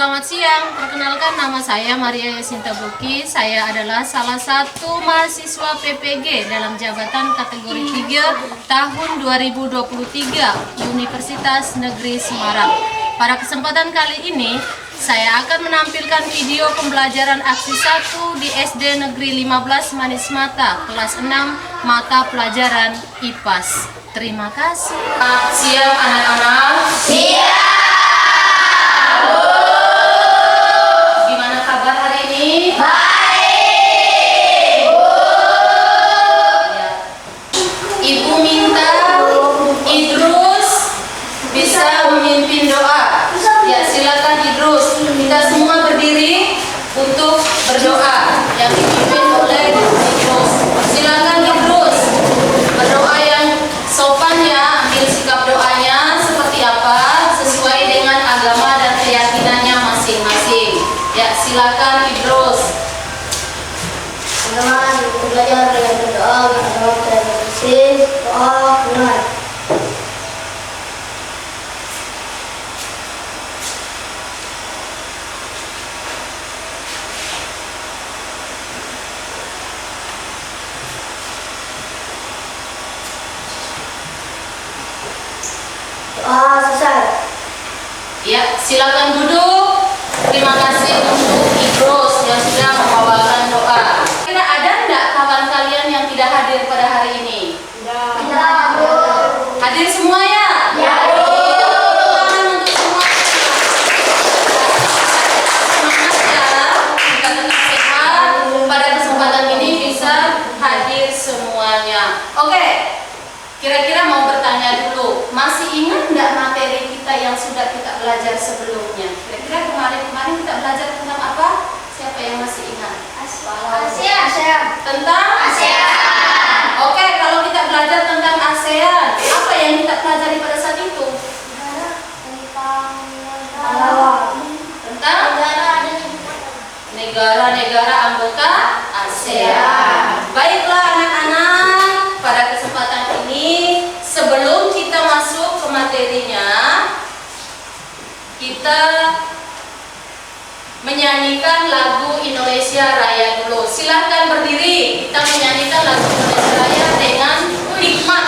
Selamat siang, perkenalkan nama saya Maria Yasinta Buki. Saya adalah salah satu mahasiswa PPG dalam jabatan kategori 3 tahun 2023 Universitas Negeri Semarang. Pada kesempatan kali ini, saya akan menampilkan video pembelajaran aksi 1 di SD Negeri 15 Manis Mata, kelas 6, mata pelajaran IPAS. Terima kasih. Siap anak-anak? Siap! Untuk berdoa yang dipimpin oleh Idrus. Silakan Idrus berdoa yang sopan ya, ambil sikap doanya seperti apa sesuai dengan agama dan keyakinannya masing-masing. Ya, silakan Idrus. Teman-teman, kita belajar dengan berdoa berdoa dan bersih doa benar. Selesai. Ya, silakan duduk. Terima kasih untuk Idrus yang sudah membawakan doa. Kira ada enggak kawan kalian yang tidak hadir pada hari ini? Tidak. Hadir semua ya? Ya. Tangan untuk semua. Semangat ya. Kita tetap sehat. Pada kesempatan ini bisa hadir semuanya. Oke. Kira-kira mau bertanya dulu, masih ingat nggak materi kita yang sudah kita belajar sebelumnya? Kira-kira kemarin kita belajar tentang apa? Siapa yang masih ingat? ASEAN. Tentang? ASEAN. Oke, kalau kita belajar tentang ASEAN, apa yang kita pelajari pada saat itu? Tentang negara-negara anggota ASEAN. Baiklah anak-anak, pada kesempatan ini sebelum kita masuk ke materinya, kita menyanyikan lagu Indonesia Raya dulu. Silahkan berdiri. Kita menyanyikan lagu Indonesia Raya dengan hikmat,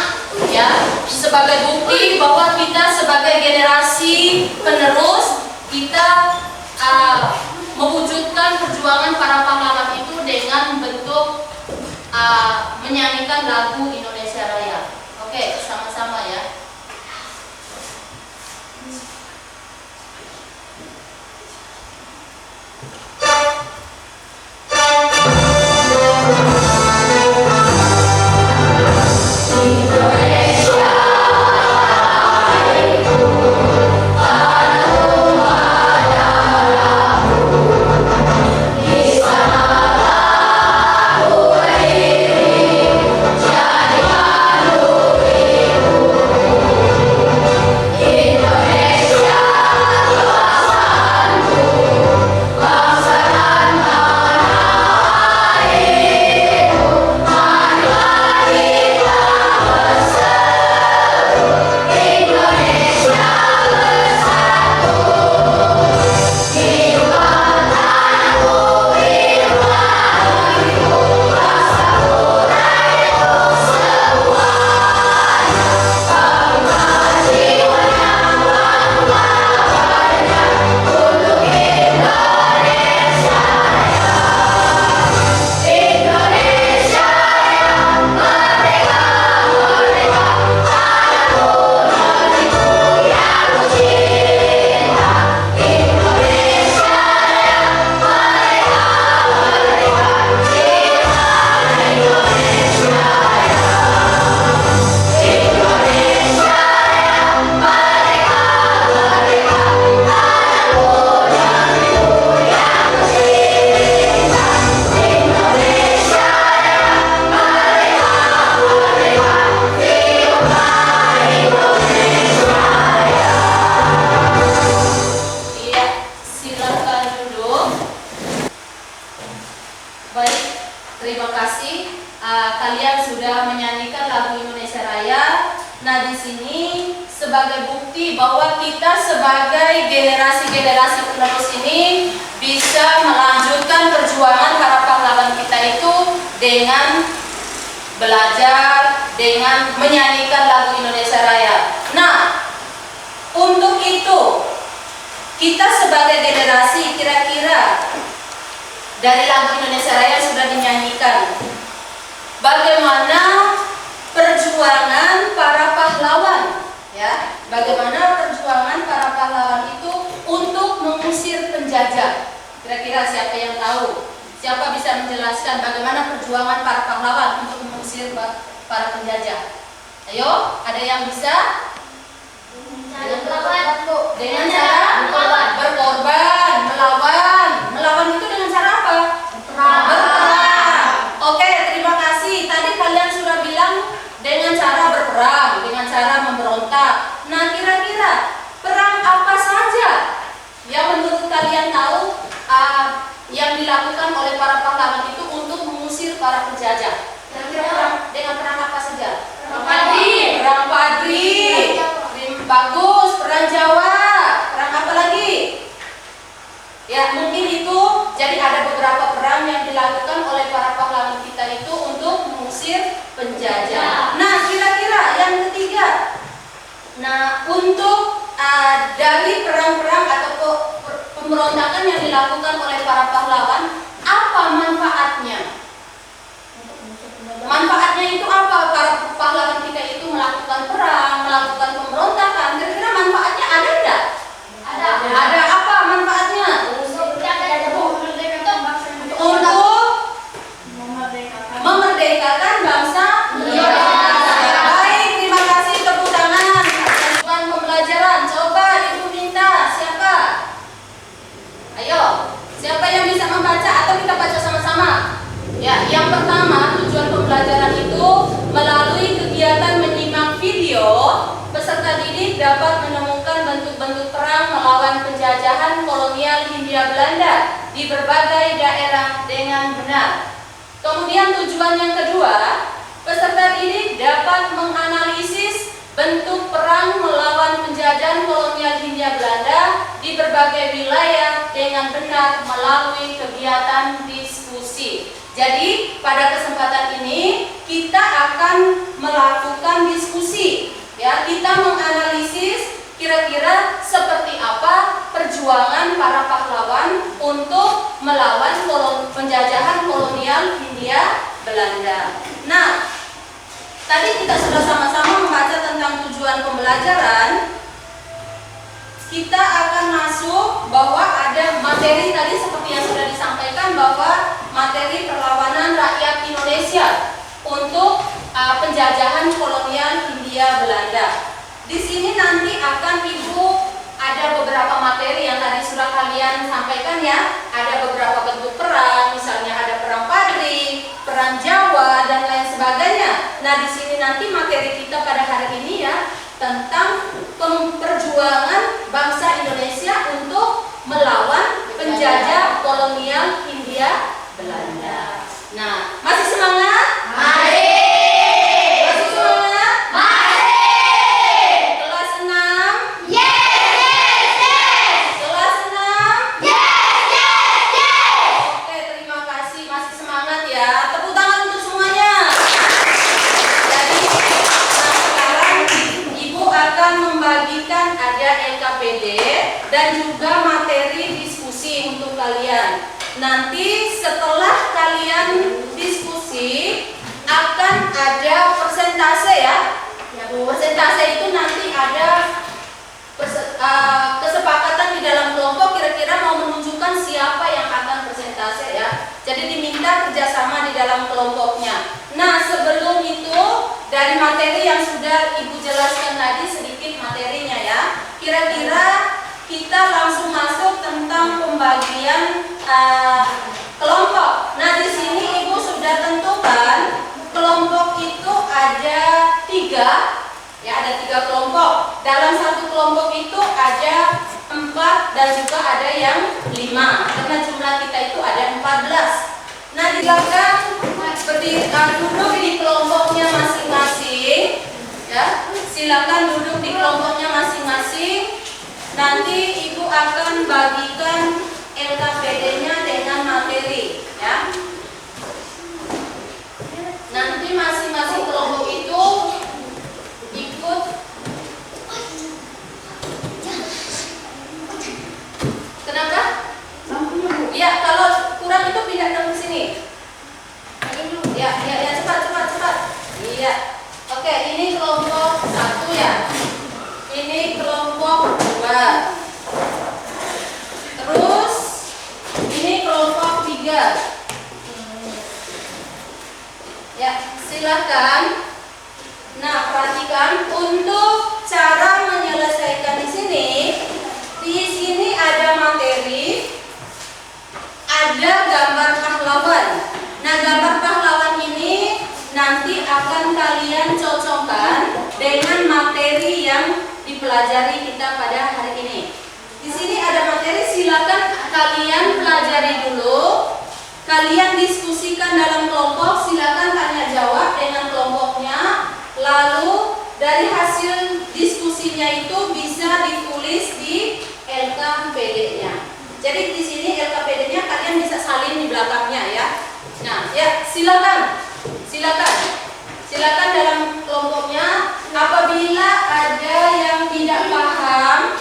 ya, sebagai bukti bahwa kita sebagai generasi penerus kita mewujudkan perjuangan para pahlawan itu dengan bentuk menyanyikan lagu Indonesia Raya. Oke, sama-sama ya. Indonesia Nah, di sini sebagai bukti bahwa kita sebagai generasi-generasi penerus ini bisa melanjutkan perjuangan para pahlawan kita itu dengan belajar, dengan menyanyikan lagu Indonesia Raya. Nah, untuk itu kita sebagai generasi kira-kira dari lagu Indonesia Raya sudah dinyanyikan, bagaimana perjuangan para pahlawan, ya? Bagaimana perjuangan para pahlawan itu untuk mengusir penjajah? Kira-kira siapa yang tahu? Siapa bisa menjelaskan bagaimana perjuangan para pahlawan untuk mengusir para penjajah? Ayo, ada yang bisa? Dengan cara berkorban, melawan. Melawan itu dengan cara apa? Berperang. Oke, terima kasih. Tadi kalian sudah bilang dengan cara berperang, dengan cara memberontak. Nah, kira-kira perang apa saja yang menurut kalian tahu yang dilakukan oleh para pahlawan itu untuk mengusir para penjajah? Kira-kira dengan perang apa saja? Perang Padri. Bagus, perang Jawa. Perang apa lagi? Ya, mungkin itu. Jadi ada beberapa perang yang dilakukan oleh para pahlawan kita itu untuk mengusir penjajah. Nah, kira-kira yang ketiga. Nah, untuk dari perang-perang atau pemberontakan yang dilakukan oleh para pahlawan, apa manfaatnya? Manfaatnya itu apa? Para pahlawan kita itu melakukan perang, melakukan pemberontakan. Kira-kira manfaatnya ada enggak? Ada. Ada apa manfaatnya? Untuk memerdekakan bangsa Indonesia. Baik, terima kasih, tepuk tangan. Tujuan pembelajaran. Coba Ibu minta siapa? Ayo, siapa yang bisa membaca atau kita baca sama-sama? Ya, yang pertama, tujuan pembelajaran itu melalui kegiatan menyimak video, peserta didik dapat menemukan bentuk-bentuk perang melawan penjajahan kolonial Hindia Belanda di berbagai daerah dengan benar. Kemudian tujuan yang kedua, peserta didik dapat menganalisis bentuk perang melawan penjajahan kolonial Hindia Belanda di berbagai wilayah dengan benar melalui kegiatan diskusi. Jadi pada kesempatan ini kita akan melakukan diskusi, ya. Kita menganalisis kira-kira seperti apa perjuangan para pahlawan untuk melawan penjajahan kolonial Hindia Belanda. Nah, tadi kita sudah sama-sama membaca tentang tujuan pembelajaran. Kita akan masuk bahwa ada materi tadi seperti yang sudah disampaikan, bahwa materi perlawanan rakyat Indonesia untuk penjajahan kolonial Hindia Belanda. Di sini nanti akan Ibu ada beberapa materi yang tadi sudah kalian sampaikan, ya. Ada beberapa bentuk perang, misalnya ada perang Padri, perang Jawa dan lain sebagainya. Nah, di sini nanti materi kita pada hari ini, ya, tentang perjuangan bangsa Indonesia untuk melawan penjajah kolonial Hindia Belanda. Nah, masih semangat? Mari. Masih semangat? Mari. Kelas 6? Yes. Kelas 6? Yes. Oke, terima kasih. Masih semangat, ya. Tepuk tangan untuk semuanya. Jadi, nah sekarang Ibu akan membagikan ada LKPD dan juga materi diskusi untuk kalian. Nanti setelah kalian diskusi akan ada persentase, ya. Persentase itu nanti ada kesepakatan di dalam kelompok, kira-kira mau menunjukkan siapa yang akan persentase, ya. Jadi diminta kerjasama di dalam kelompoknya. Nah, sebelum itu dari materi yang sudah Ibu jelaskan tadi sedikit materinya, ya. Kira-kira kita langsung masuk tentang pembagian kelompok. Nah, di sini Ibu sudah tentukan kelompok itu ada 3, ya, ada 3 kelompok. Dalam satu kelompok itu ada 4 dan juga ada yang 5. Karena jumlah kita itu ada 14. Nah, di belakang duduk di kelompoknya masing-masing, ya. silakan duduk di kelompoknya masing-masing. Nanti Ibu akan bagikan LKPD-nya dengan materi, ya. Nanti masing-masing kelompok itu ikut. Kenapa? Ya, kalau kurang itu pindahkan ke sini. Ya, cepat. Iya. Oke, ini kelompok 1 ya. Ini kelompok 2. Terus ini kelompok 3. Ya, silakan. Nah, perhatikan untuk cara menyelesaikan di sini. Di sini ada materi, ada gambar pahlawan. Nah, gambar pahlawan ini nanti akan kalian cocokkan dengan materi yang dipelajari kita pada hari ini. Di sini ada materi, silakan kalian pelajari dulu. Kalian diskusikan dalam kelompok, silakan tanya jawab dengan kelompoknya. Lalu dari hasil diskusinya itu bisa ditulis di LKPD-nya. Jadi di sini LKPD-nya kalian bisa salin di belakangnya ya. Nah, ya silakan dalam kelompoknya. Apabila ada yang tidak paham,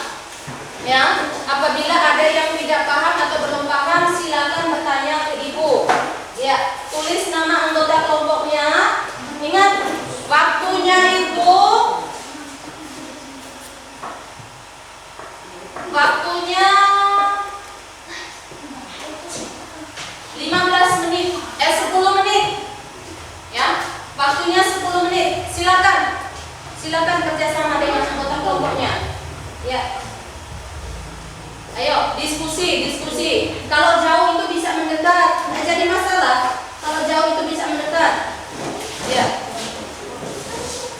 ya, apabila ada yang tidak paham atau belum paham, silakan bertanya ke Ibu. Ya, tulis nama anggota kelompoknya. Ingat, waktunya itu 15 menit, 10 menit. Ya, waktunya 10 menit. Silakan kerjasama dengan anggota kelompoknya. Ya. Ayo, diskusi. Kalau jauh itu bisa mendekat, nggak jadi masalah. Kalau jauh itu bisa mendekat. Ya.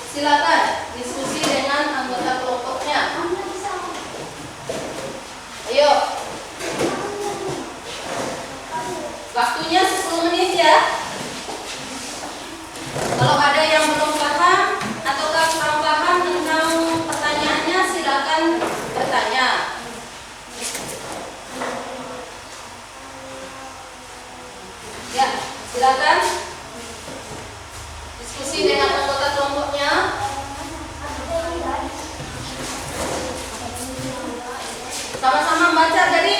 Silakan diskusi dengan anggota kelompoknya. Ayo. Waktunya 10 menit ya. Kalau ada yang belum paham atau kurang paham tentang pertanyaannya, silakan bertanya. Ya, silakan diskusi dengan anggota kelompoknya. Sama-sama baca. Jadi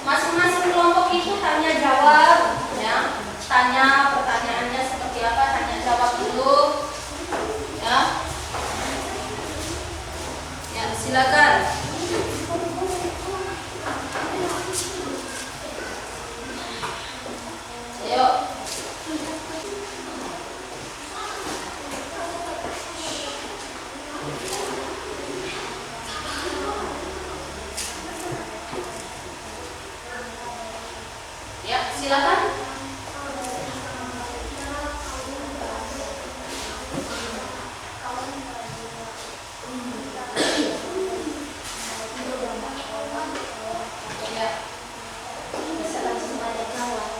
masing-masing kelompok itu tanya jawab, ya. Tanya pertanyaannya seperti apa, tanya jawab dulu, ya. Ya, silakan. Ayo. Ya, silakan. Ya. Bisa langsung tanya jawab.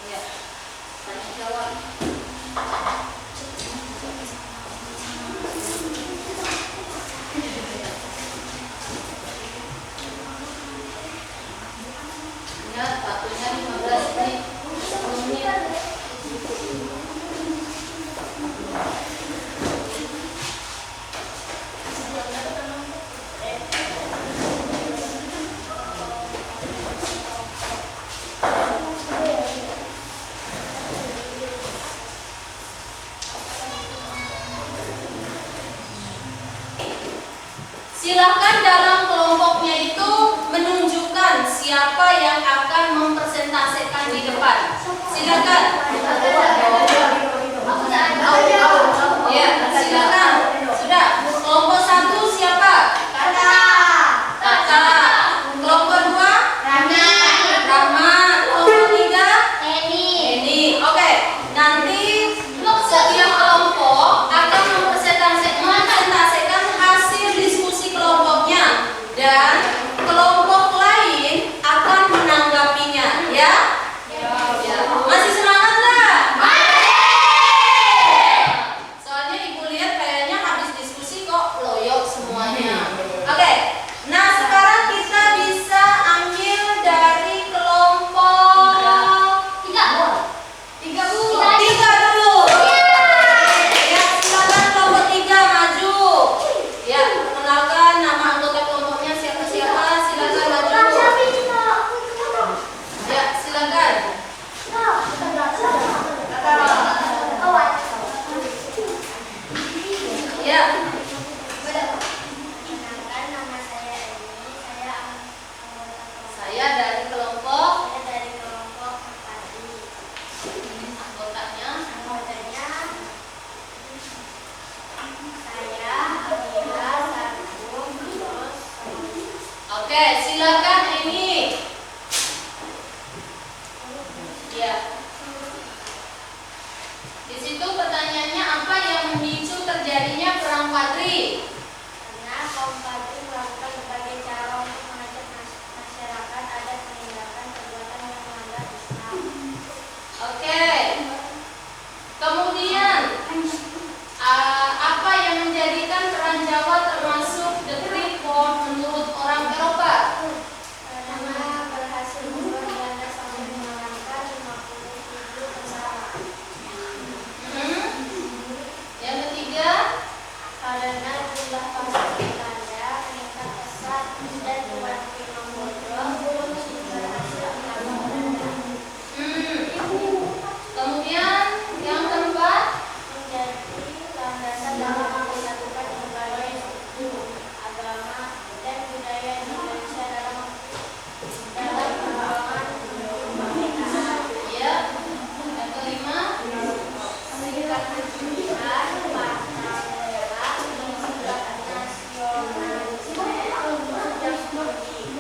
Ya. Tanya jawab. Ingat, waktunya 15 menit, 10 menit. Silakan dalam kelompoknya itu menunjukkan siapa yang akan mempresentasikan di depan. Silakan. Ya, silakan. Sudah. Kelompok 1 siapa? Kakak. Kelompok 2? Rama. Kelompok 3? Eni. Oke. Nanti setiap kelompok akan mempresentasikan hasil diskusi kelompoknya dan kelompok lain akan menanggapinya, ya? Masih semangat pertanyaannya, apa yang memicu terjadinya perang Padri? Karena kaum Padri melakukan berbagai cara untuk mengajak masyarakat adat meninggalkan perbuatan yang melanggar Islam. Oke. Kemudian apa yang menjadikan peran Jawa termasuk the Great War menurut orang Eropa? Karena berhasil membuat Belanda sampai mengalahkan 50.000 tentara. Yang ketiga, Karena jumlah pasukan Belanda meningkat pesat dan memasuki Mongolia sehingga berhasil mengalahkan Belanda. kemudian yang keempat, Menjadi landasan dalam mempersatukan berbagai suku, agama, dan budaya di Indonesia dalam perjuangan menuju kemerdekaan. ya. Yang kelima, Serikat Pekerja Partai Merah mensurat nasionalisme yang tinggi.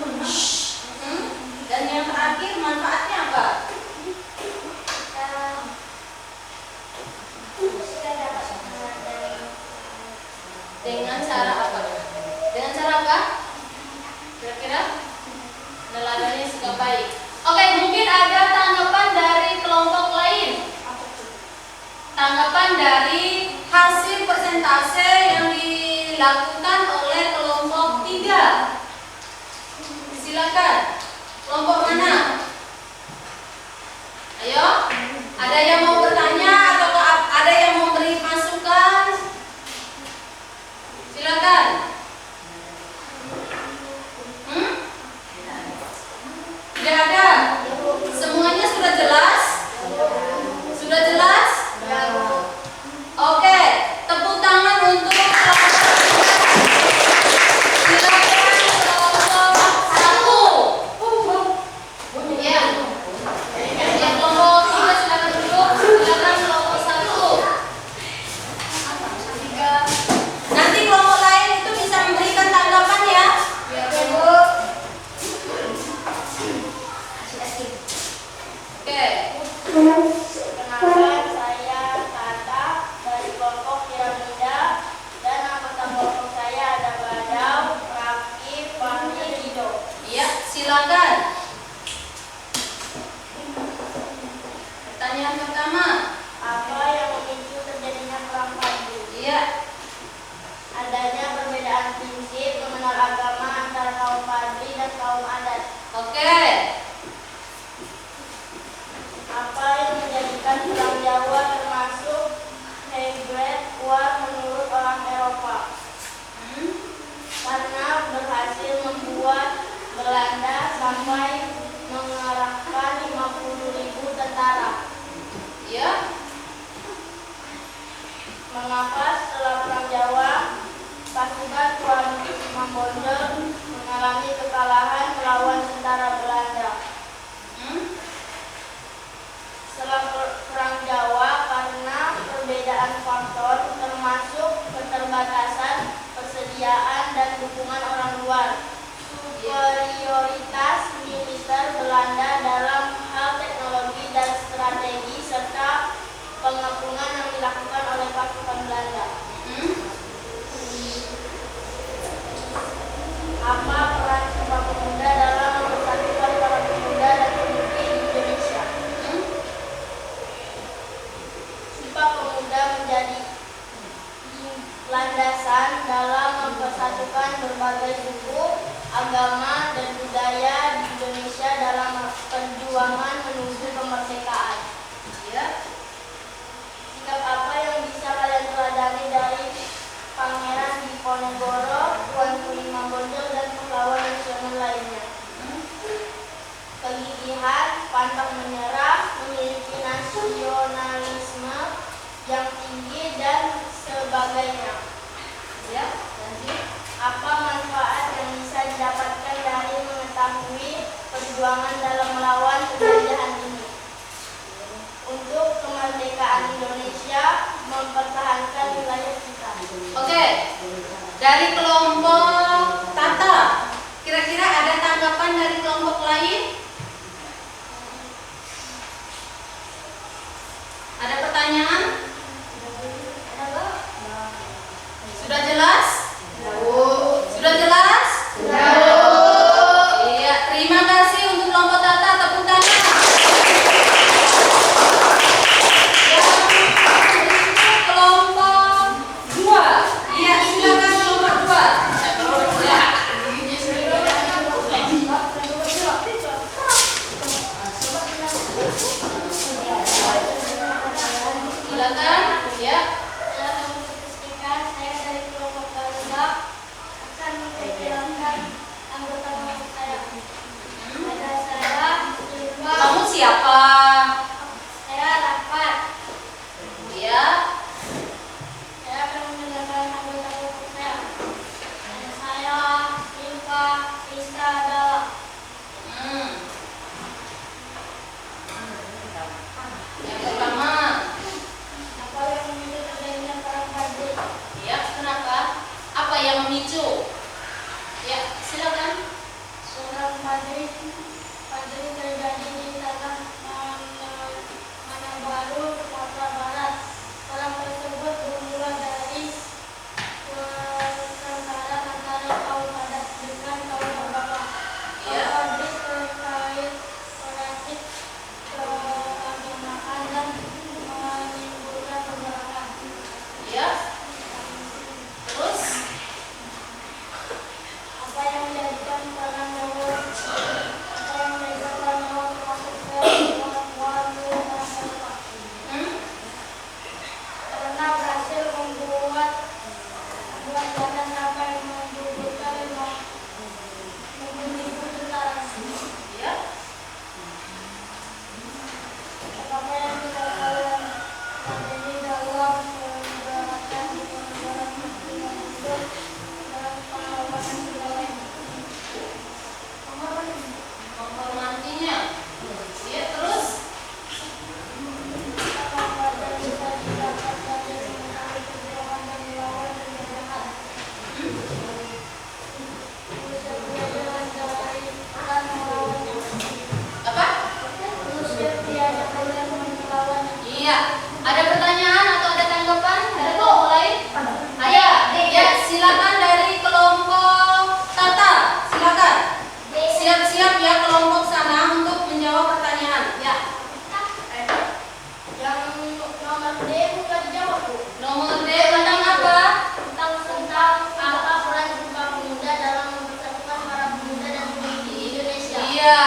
dan yang terakhir, manfaatnya apa? Kita dapat mengenai Dengan cara apa? Dengan cara apa? Kira-kira? Neladanya suka baik. Oke, mungkin ada tanggapan dari kelompok lain. Tanggapan dari hasil persentase yang dilakukan oleh kelompok 3. Silakan. Kelompok mana? Ayo. Ada yang mau bertanya atau ada yang mau beri masukan? Silakan. Tidak ada. Semuanya sudah jelas? Sudah jelas? Oke, tepuk tangan untuk silakan kelompok 1. Ya. Yang kelompok 3 silakan duduk. Silakan kelompok 1. Nanti kelompok lain itu bisa memberikan tanggapan ya. Oke. Perkenalkan, saya Tata dari kelompok Piramida dan anggota kelompok saya ada Badau, Raffi, Fahmi, Rido. Iya, silakan. Pertanyaan pertama. Apa yang memicu terjadinya perang Padri? Iya. Adanya perbedaan prinsip mengenal agama antara kaum Padri dan kaum adat. Oke. Apa yang menjadikan perang Jawa termasuk Great War menurut orang Eropa? Karena berhasil membuat Belanda sampai mengerahkan 50.000 tentara. Iya. Mengapa setelah perang Jawa pasukan Tuan Mambondol mengalami kekalahan melawan tentara Belanda? Setelah perang Jawa, karena perbedaan faktor termasuk keterbatasan persediaan dan dukungan orang luar, superioritas militer Belanda dalam hal teknologi dan strategi serta pengepungan yang dilakukan oleh pasukan Belanda. Apa peran Sumpah Pemuda dalam mempersatukan para pemuda dan pemudi di Indonesia? Sumpah Pemuda menjadi landasan dalam mempersatukan berbagai suku, agama, dan budaya di Indonesia dalam perjuangan menuju kemerdekaan. Iya. Sikap apa yang bisa kalian teladani dari Pangeran Diponegoro, Tuan Kuning Mambondol, dan pahlawan nasional lainnya? Kegigihan, pantang menyerah, memiliki nasionalisme yang tinggi, dan sebagainya. Ya, lanjut. Apa manfaat yang bisa didapatkan dari mengetahui perjuangan dalam melawan penjajahan ini? Untuk kemerdekaan Indonesia, mempertahankan wilayah kita. Oke. Dari kelompok Tata, kira-kira ada tanggapan dari kelompok lain? Ada pertanyaan? silakan. Ya. Dalam statistikan, saya dari kelompok Garuda akan memperkenalkan anggota kelompok saya. Ada saya, Silva. Kamu siapa? Saya Rapat. Ya. Saya akan mengenalkan anggota kelompok saya. Ada saya, Silva, Risa, Dala. Yang pertama. Apa yang memicu terjadinya perang Badri? Ya, kenapa? Apa yang memicu? Ya, silakan. Perang Badri terjadi di tanah Manabaru, Sumatera Barat. Perang tersebut bermula dari pertengkaran antara kaum adat dengan kaum Batak. Ya. Kaum Badri terkait politik keagamaan dan menimbulkan peperangan. Ya. Terus Apa yang menjadikan perang Nyawa termasuk warga masyarakat? Karena berhasil membuat badan kapal menggugurkan 50.000 tentara. ya. Apa yang kita kalian terjadi dalam pemberontakan di negara Timur Tengah dalam perlawanan segala Menghormatinya. Ya, terus apakah ada bisa didapat dari mengetahui perjuangan dan melawan penjajahan? Usir penjajahan dari dan melawannya. apa? Usir tiada boleh melawan. Iya. Ada pertanyaan atau ada tanggapan? Ada kelompok lain? Ada. Ya, silakan dari kelompok Tata. Silakan. Siap-siap ya kelompok sana untuk menjawab pertanyaan. Ya. Yang nomor D bukan dijawab, Bu. Nomor D tentang apa? Tentang apa peran Sumpah Pemuda dalam mempersatukan para pemuda dan pemudi di Indonesia. Iya.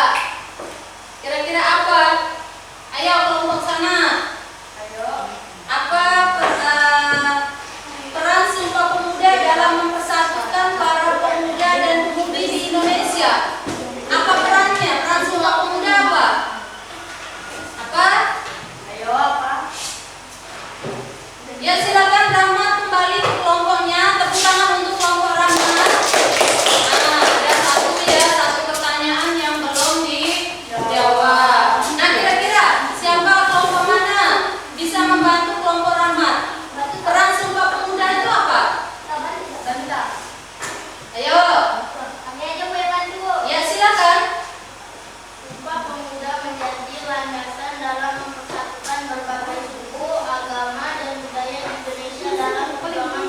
Kira-kira apa? Ayo kelompok sana. Ayo. Apa peran Sumpah Pemuda dalam mempersatukan para pemuda dan pemudi di Indonesia? Apa perannya? Peran Sumpah Pemuda apa? Apa? Ayo apa? Ya silakan Rahmat kembali ke kelompoknya. Tepuk tangan untuk kelompok Rahmat. Nah, ada satu pertanyaan yang belum dijawab. Nah, kira-kira siapa kelompok mana bisa membantu kelompok Rahmat? Peran Sumpah Pemuda itu apa? Banta. Ayo. Kami aja boleh bantu. Ya silakan. Sumpah Pemuda menjadi landasan dalam mempersatukan berbagai suku, agama, dan budaya di Indonesia dalam perjuangan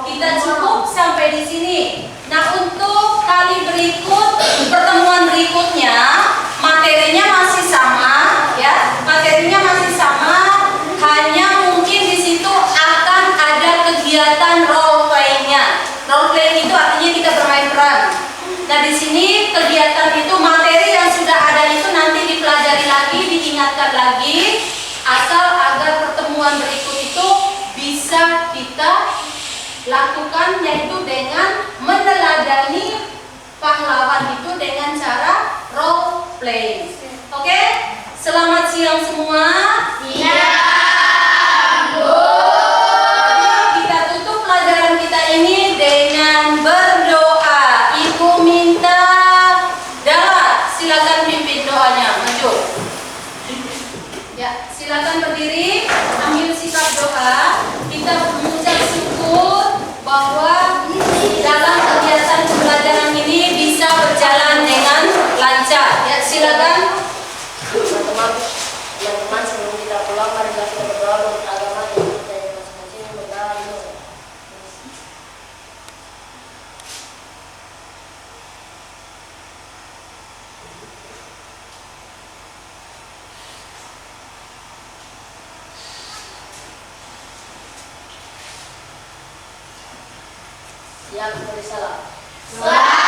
Kita cukup sampai di sini. Nah, untuk kali berikut, pertemuan berikutnya, materinya masih sama, ya. Materinya masih sama, hanya mungkin di situ akan ada kegiatan role play-nya. Role play itu artinya kita bermain peran. Nah, di sini kegiatan itu, materi yang sudah ada itu nanti dipelajari lagi, diingatkan lagi, asal agar pertemuan berikut itu bisa kita lakukan, yaitu dengan meneladani pahlawan itu dengan cara role play. Oke? Selamat siang semua. Kita tutup pelajaran kita ini dengan berdoa. Ibu minta Dala, silakan pimpin doanya. Maju. Ya, silakan berdiri, ambil sikap doa. Kita mengucap syukur bahwa dalam kegiatan pembelajaran ini bisa berjalan dengan lancar. Ya, silakan. Teman-teman, sebelum kita pulang, mari kita berdoa menurut agama yang kita masing-masing berdoa. Siap, beri salam.